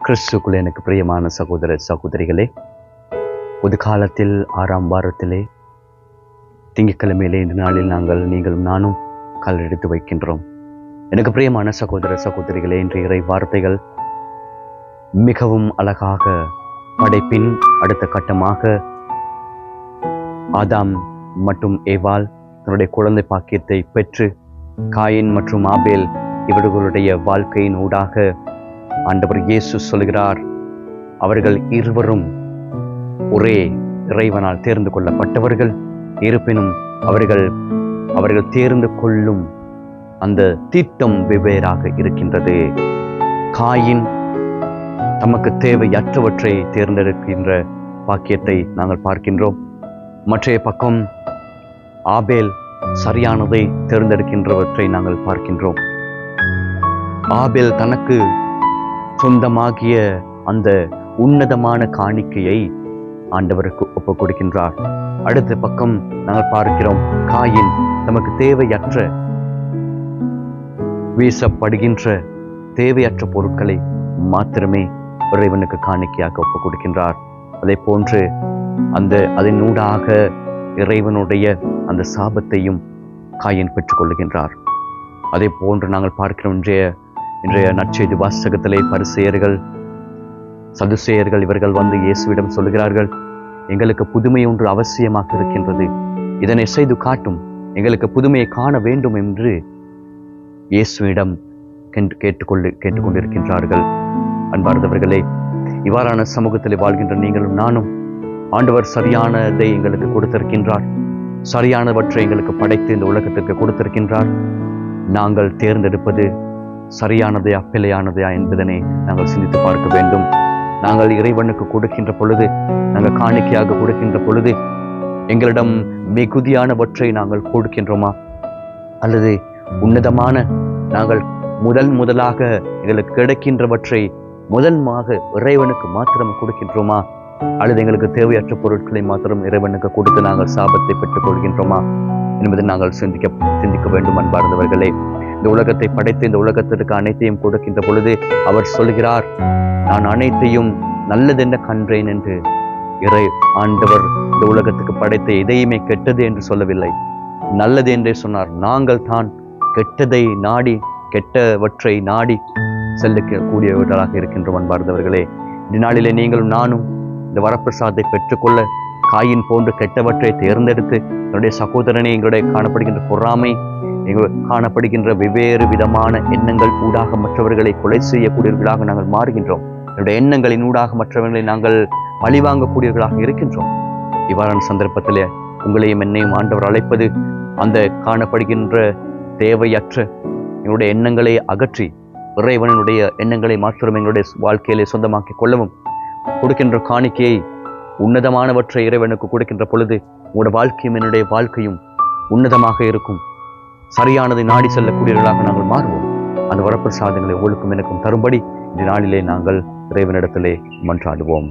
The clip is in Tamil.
கிறிஸ்துக்குள் எனக்கு பிரியமான சகோதர சகோதரிகளே, பொது காலத்தில் 6ஆம் வாரத்திலே திங்கட்கிழமையிலே இந்த நாளில் நீங்களும் நானும் கால் எடுத்து வைக்கின்றோம். எனக்கு பிரியமான சகோதர சகோதரிகளே, இன்றைய இறை வார்த்தைகள் மிகவும் அழகாக படைப்பின் அடுத்த கட்டமாக ஆதாம் மற்றும் ஏவாள் தன்னுடைய குழந்தை பாக்கியத்தை பெற்று காயின் மற்றும் ஆபேல் இவர்களுடைய வாழ்க்கையின் ஊடாக ஆண்டவர் இயேசு சொல்கிறார், அவர்கள் இருவரும் ஒரே இறைவனால் தேர்ந்து கொள்ளப்பட்டவர்கள். இருப்பினும் அவர்கள் தேர்ந்து கொள்ளும் அந்த திட்டம் வெவ்வேறாக இருக்கின்றது. காயின் தமக்கு தேவையற்றவற்றை தேர்ந்தெடுக்கின்ற பாக்கியத்தை நாங்கள் பார்க்கின்றோம். மற்றைய பக்கம் ஆபேல் சரியானதை தேர்ந்தெடுக்கின்றவற்றை நாங்கள் பார்க்கின்றோம். ஆபேல் தனக்கு சொந்தமாகிய அந்த உன்னதமான காணிக்கையை ஆண்டவருக்கு ஒப்புக் கொடுக்கின்றார். அடுத்த பக்கம் நாங்கள் பார்க்கிறோம், காயின் நமக்கு தேவையற்ற வீசப்படுகின்ற தேவையற்ற பொருட்களை மாத்திரமே இறைவனுக்கு காணிக்கையாக ஒப்புக் கொடுக்கின்றார். அதே போன்று அதனூடாக இறைவனுடைய அந்த சாபத்தையும் காயின் பெற்றுக்கொள்ளுகின்றார். அதே போன்று நாங்கள் பார்க்கிறோம், இன்றைய நற்செய்தி வாசகத்திலே பரிசேயர்கள் சதுசேயர்கள் இவர்கள் வந்து இயேசுவிடம் சொல்கிறார்கள், எங்களுக்கு புதுமை ஒன்று அவசியமாக இருக்கின்றது, இதனை செய்து காட்டும், எங்களுக்கு புதுமையை காண வேண்டும் என்று இயேசுவிடம் கேட்டுக்கொண்டிருக்கின்றார்கள். அன்பார்ந்தவர்களே, இவ்வாறான சமூகத்திலே வாழ்கின்ற நீங்களும் நானும் ஆண்டவர் சரியானதை எங்களுக்கு கொடுத்திருக்கின்றார், சரியானவற்றை எங்களுக்கு படைத்து இந்த உலகத்திற்கு கொடுத்திருக்கின்றார். நாங்கள் தேர்ந்தெடுப்பது சரியானதையா பிழையானதையா என்பதனை நாங்கள் சிந்தித்து பார்க்க வேண்டும். நாங்கள் இறைவனுக்கு கொடுக்கின்ற பொழுது, நாங்கள் காணிக்கையாக கொடுக்கின்ற பொழுது எங்களிடம் மிகுதியானவற்றை நாங்கள் கொடுக்கின்றோமா, அல்லது உன்னதமான நாங்கள் முதலாக எங்களுக்கு கிடைக்கின்றவற்றை முதன்மாக இறைவனுக்கு மாத்திரம் கொடுக்கின்றோமா, அல்லது எங்களுக்கு தேவையற்ற பொருட்களை மாத்திரம் இறைவனுக்கு கொடுத்து நாங்கள் சாபத்தை பெற்றுக் கொள்கின்றோமா என்பதை நாங்கள் சிந்திக்க வேண்டும். அன்பார்ந்தவர்களே, இந்த உலகத்தை படைத்து இந்த உலகத்திற்கு அனைத்தையும் கொடுக்கின்ற பொழுது அவர் சொல்கிறார், நான் அனைத்தையும் நல்லதென்ன கண்டேன் என்று. ஆண்டவர் இந்த உலகத்துக்கு படைத்த எதையுமே கெட்டது என்று சொல்லவில்லை, நல்லது என்றே சொன்னார். நாங்கள் தான் கெட்டவற்றை நாடி செல்லக்கூடியவர்களாக இருக்கின்றோம். அன்பார்ந்தவர்களே, இந்த நாளிலே நீங்களும் நானும் இந்த வரப்பிரசாதத்தை பெற்றுக்கொள்ள காயின் போன்று கெட்டவற்றை தேர்ந்தெடுத்து என்னுடைய சகோதரனை எங்களுடைய காணப்படுகின்ற பொறாமை, காணப்படுகின்ற வெவ்வேறு விதமான எண்ணங்கள் ஊடாக மற்றவர்களை கொலை செய்யக்கூடியவர்களாக நாங்கள் மாறுகின்றோம். என்னுடைய எண்ணங்களின் ஊடாக மற்றவர்களை நாங்கள் பழிவாங்கக்கூடியவர்களாக இருக்கின்றோம். இவ்வாறான சந்தர்ப்பத்திலே உங்களையும் என்னையும் ஆண்டவர் அழைப்பது, அந்த காணப்படுகின்ற தேவையற்ற எங்களுடைய எண்ணங்களை அகற்றி இறைவனுடைய எண்ணங்களை மாத்திரம் எங்களுடைய வாழ்க்கையிலே சொந்தமாக்கி கொள்ளவும், கொடுக்கின்ற காணிக்கையை உன்னதமானவற்றை இறைவனுக்கு கொடுக்கின்ற பொழுது உங்களுடைய வாழ்க்கையும் என்னுடைய வாழ்க்கையும் உன்னதமாக இருக்கும். சரியானதை நாடி செல்லக்கூடியவர்களாக நாங்கள் மாறுவோம். அந்த வரப்பிரசாதங்களை ஒழுக்கும் எனக்கும் தரும்படி இந்த நாளிலே நாங்கள் இறைவனிடத்திலே மன்றாடுவோம்.